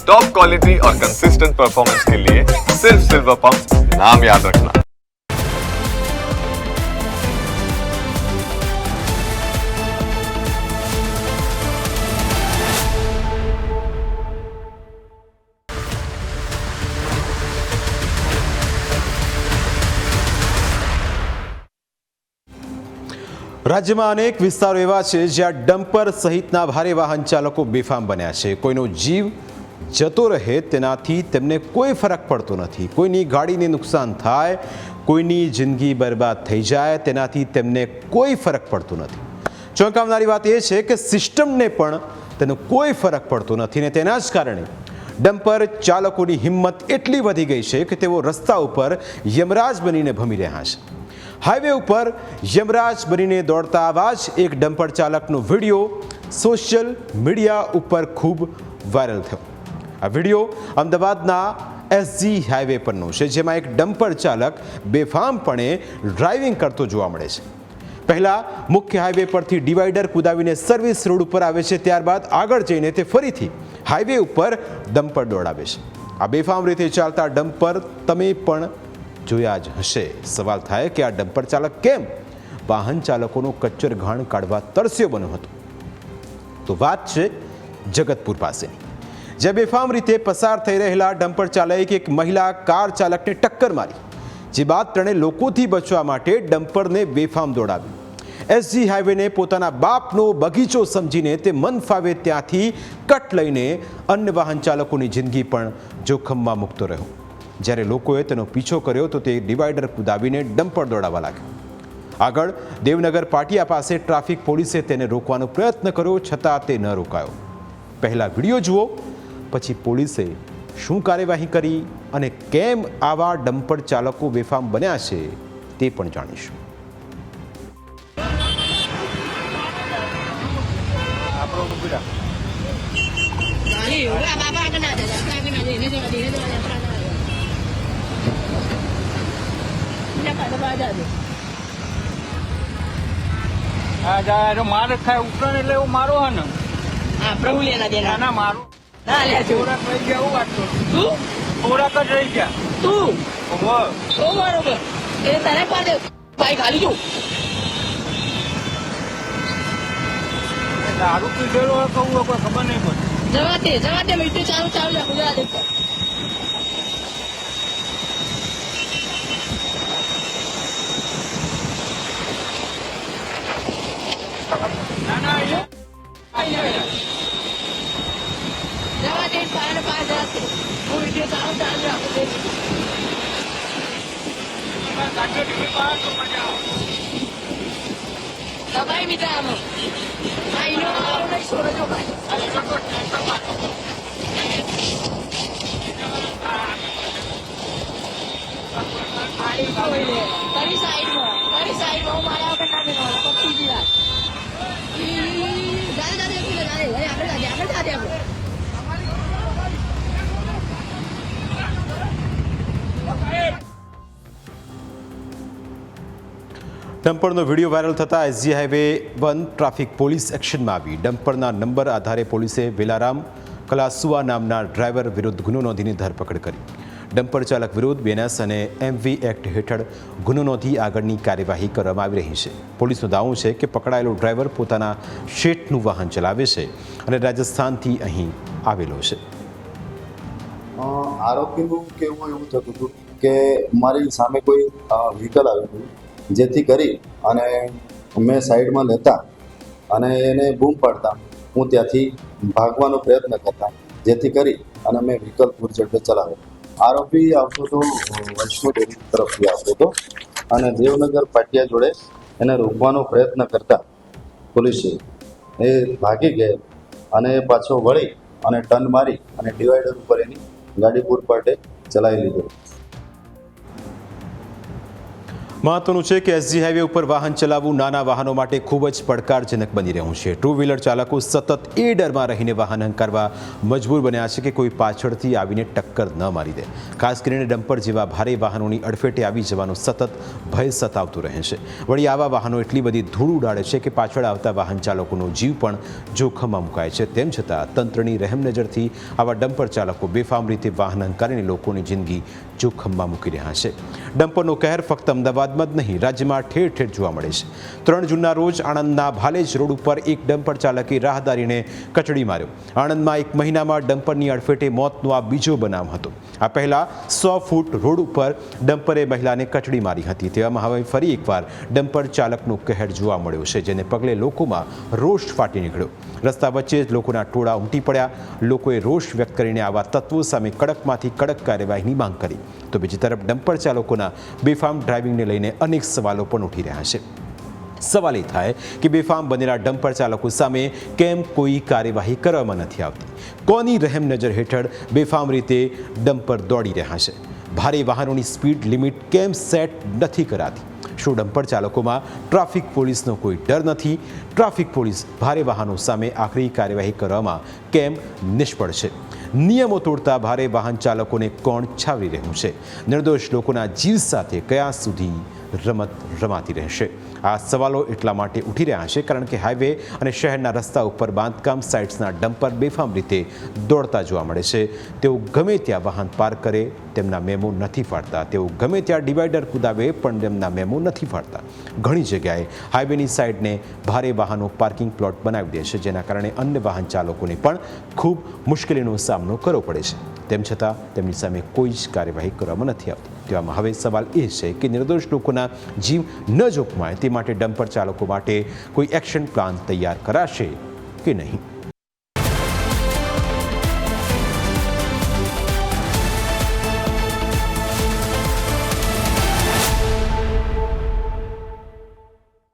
Top quality और consistent performance के लिए सिर्फ सिल्वर पंप नाम याद रखना। રાજ્યમાં અનેક વિસ્તારો એવા છે જ્યાં ડમ્પર સહિતના ભારે વાહન ચાલકો બેફામ બન્યા છે। કોઈનો જીવ જતો રહે તેનાથી તેમને કોઈ ફરક પડતો નથી। કોઈની ગાડીને નુકસાન થાય, કોઈની જિંદગી બરબાદ થઈ જાય તેનાથી તેમને કોઈ ફરક પડતો નથી। ચોંકાવનારી વાત એ છે કે સિસ્ટમને પણ તેનો કોઈ ફરક પડતો નથી ને તેના જ કારણે ડમ્પર ચાલકોની હિંમત એટલી વધી ગઈ છે કે તેઓ રસ્તા ઉપર યમરાજ બનીને ભમી રહ્યા છે। હાઈવે ઉપર યમરાજ બનીને દોડતા આવા જ એક ડમ્પર ચાલકનો વિડીયો સોશિયલ મીડિયા ઉપર ખૂબ વાયરલ થયો। આ વિડીયો અમદાવાદના એસજી હાઈવે પરનો છે, જેમાં એક ડમ્પર ચાલક બેફામપણે ડ્રાઇવિંગ કરતો જોવા મળે છે। પહેલા મુખ્ય હાઈવે પરથી ડિવાઈડર કુદાવીને સર્વિસ રોડ ઉપર આવે છે, ત્યારબાદ આગળ જઈને તે ફરીથી હાઈવે ઉપર ડમ્પર દોડાવે છે। આ બેફામ રીતે ચાલતા ડમ્પર તમે પણ જોયા જ હશે। સવાલ થાય કે આ ડમ્પર ચાલક કેમ વાહન ચાલકોનો કચ્ચર ઘાણ કાઢવા તરસ્યો બન્યો હતો? તો વાત છે જગતપુર પાસેની, જ્યાં બેફામ રીતે પસાર થઈ રહેલા ડમ્પર ચાલકે એક મહિલા કાર ચાલકને ટક્કર મારી, જે બાદ તેણે લોકોથી બચવા માટે ડમ્પરને બેફામ દોડાવ્યું। એસજી હાઈવેને પોતાના બાપનો બગીચો સમજીને તે મન ફાવે ત્યાંથી કટ લઈને અન્ય વાહન ચાલકોની જિંદગી પણ જોખમમાં મૂકતો રહ્યો। જ્યારે લોકોએ તેનો પીછો કર્યો તો તે ડિવાઈડર કુદાવીને ડમ્પર દોડાવવા લાગ્યો। આગળ દેવનગર પાટિયા પાસે ટ્રાફિક પોલીસે તેને રોકવાનો પ્રયત્ન કર્યો, છતાં તે ન રોકાયો। પહેલા વિડીયો જુઓ, પછી પોલીસે શું કાર્યવાહી કરી અને કેમ આવા ડમ્પર ચાલકો બેફામ બન્યા છે તે પણ જાણીશું। मार खाए उपकरण એટલે એવું મારો હે ને હા પ્રભુ લેના દેના ના મારો ના લે જો ઓરાક લઈ ગયા હું વાટતો તું ઓરાક જ રહી ગયા તું ઓહો તો બરોબર એ તને પાડ દે ભાઈ ખાલી જો દારૂ પીધેલો હોય કહું કોઈ ખબર નહીં પડે જવા દે મીઠું ચાલુ રાખો જવા દે ના ના જવા દે પાડ પાડ જશે હું મીઠું ચાલુ રાખો દે કાચો ટીવી પાડ તો મજા આવે દબાઈ મીઠા આમ ભાઈ નો આવો નહીં છોડો જો ભાઈ અરે લોકો ટેન્શન માં તારી સાઈડમાં હું મારા વખત ના દેવાનો પક્ષી જી વાત દાદે આગળ આપણે ડમ્પરનો વિડીયો વાયરલ થતાં એસજી હાઈવે 1 ટ્રાફિક પોલીસ એક્શનમાં આવી। ડમ્પરના નંબર આધારે પોલીસે વેલારામ કલાસુઆ નામના ડ્રાઈવર વિરુદ્ધ ગુનો નોંધીને ધરપકડ કરી। ડમ્પર ચાલક વિરુદ્ધ બીએનએસ અને એમવી એક્ટ હેઠળ ગુનો નોંધી આગળની કાર્યવાહી કરવામાં આવી રહી છે। પોલીસનો દાવો છે કે પકડાયેલો ડ્રાઈવર પોતાના શેઠનું વાહન ચલાવે છે અને રાજસ્થાનથી અહીં આવેલો છે। આરોપીનું કહેવું એવું થતું હતું કે મારી સામે કોઈ વ્હીકલ આવ્યું હતું, જેથી કરી અને મેં સાઈડમાં લેતા અને એને બૂમ પાડતા હું ત્યાંથી ભાગવાનો પ્રયત્ન કરતા, જેથી કરી અને મેં વ્હીકલ પૂરઝડપે ચલાવ્યો। આરોપી આવતો તો વૈષ્ણો ડેરી તરફથી આવતો હતો અને દેવનગર પાટિયા જોડે એને રોકવાનો પ્રયત્ન કરતા પોલીસે એ ભાગી ગયેલ અને પાછો વળી અને ટર્ન મારી અને ડિવાઈડર ઉપર એની ગાડી પૂરપાટે ચલાવી લીધો। મહત્વનું છે કે એસજી હાઈવે ઉપર વાહન ચલાવવું નાના વાહનો માટે ખૂબ જ પડકારજનક બની રહ્યું છે. ટુ વ્હીલર ચાલકો સતત એ ડરમાં રહીને વાહન હંકારવા મજબૂર બન્યા છે કે કોઈ પાછળથી આવીને ટક્કર ન મારી દે. ખાસ કરીને ડમ્પર જેવા ભારે વાહનોની અડફેટે આવી જવાનો સતત ભય સતાવતું રહે છે. વળી આવા વાહનો એટલી બધી ધૂળ ઉડાડે છે કે પાછળ આવતા વાહન ચાલકોનો જીવ પણ જોખમમાં મુકાય છે. તેમ છતાં તંત્રની રહેમ નજરથી આવા ડમ્પર ચાલકો બેફામ રીતે વાહન હંકારીને લોકોની જિંદગી જોખમમાં મૂકી રહ્યા છે. ડમ્પરનો કહેર ફક્ત અમદાવાદમાં જ નહીં, રાજ્યમાં ઠેર ઠેર જોવા મળે છે. 3 જૂનના રોજ આણંદના ભાલેજ રોડ ઉપર એક ડમ્પર ચાલકે રાહદારીને કચડી માર્યો. આણંદમાં 1 મહિનામાં ડમ્પરની અડફેટે મોતનો આ બીજો બનાવ હતો. આ પહેલા 100 ફૂટ રોડ ઉપર ડમ્પરે મહિલાને કચડી મારી હતી. તેવામાં હવે ફરી એકવાર ડમ્પર ચાલકનો કહેર જોવા મળ્યો છે, જેને પગલે લોકોમાં રોષ ફાટી નીકળ્યો. રસ્તા વચ્ચે જ લોકોના ટોળા ઉમટી પડ્યા. લોકોએ રોષ વ્યક્ત કરીને આવા તત્વો સામે કડકમાંથી કડક કાર્યવાહીની માંગ કરી. તો બીજી તરફ ડમ્પર ચાલકોના બેફામ ડ્રાઇવિંગને લઈને અનેક સવાલો પણ ઉઠી રહ્યા છે. સવાલ એ થાય કે બેફામ બનેલા ડમ્પર ચાલકો સામે કેમ કોઈ કાર્યવાહી કરવામાં નથી આવતી? કોની રહેમ નજર હેઠળ બેફામ રીતે ડમ્પર દોડી રહ્યા છે? ભારે વાહનોની સ્પીડ લિમિટ કેમ સેટ નથી કરાતી? શું ડમ્પર ચાલકોમાં ટ્રાફિક પોલીસનો કોઈ ડર નથી? ટ્રાફિક પોલીસ ભારે વાહનો સામે આખરી કાર્યવાહી કરવામાં કેમ નિષ્ફળ છે? નિયમો તોડતા ભારે વાહન ચાલકોને કોણ છાવરી રહ્યું છે? નિર્દોષ લોકોના જીવ સાથે કયા સુધી રમત રમાતી રહેશે? આ સવાલો એટલા માટે ઉઠી રહ્યા છે કારણ કે હાઈવે અને શહેરના રસ્તા ઉપર બાંધકામ સાઇટ્સના ડમ્પર બેફામ રીતે દોડતા જોવા મળે છે. તેઓ ગમે ત્યાં વાહન પાર્ક કરે તેમના મેમો નથી ફાડતા. તેઓ ગમે ત્યાં ડિવાઈડર કુદાવે પણ તેમના મેમો નથી ફાડતા. ઘણી જગ્યાએ હાઈવેની સાઈડને ભારે વાહનો પાર્કિંગ પ્લોટ બનાવી દે છે, જેના કારણે અન્ય વાહન ચાલકોને પણ ખૂબ મુશ્કેલીનો સામનો કરવો પડે છે. તેમ છતાં તેમની સામે કોઈ જ કાર્યવાહી કરવામાં નથી આવતી. તેવામાં હવે સવાલ એ છે કે નિર્દોષ લોકોના જીવ ન જોખમાય તે માટે ડમ્પર ચાલકો માટે કોઈ એક્શન પ્લાન તૈયાર કરાશે કે નહીં?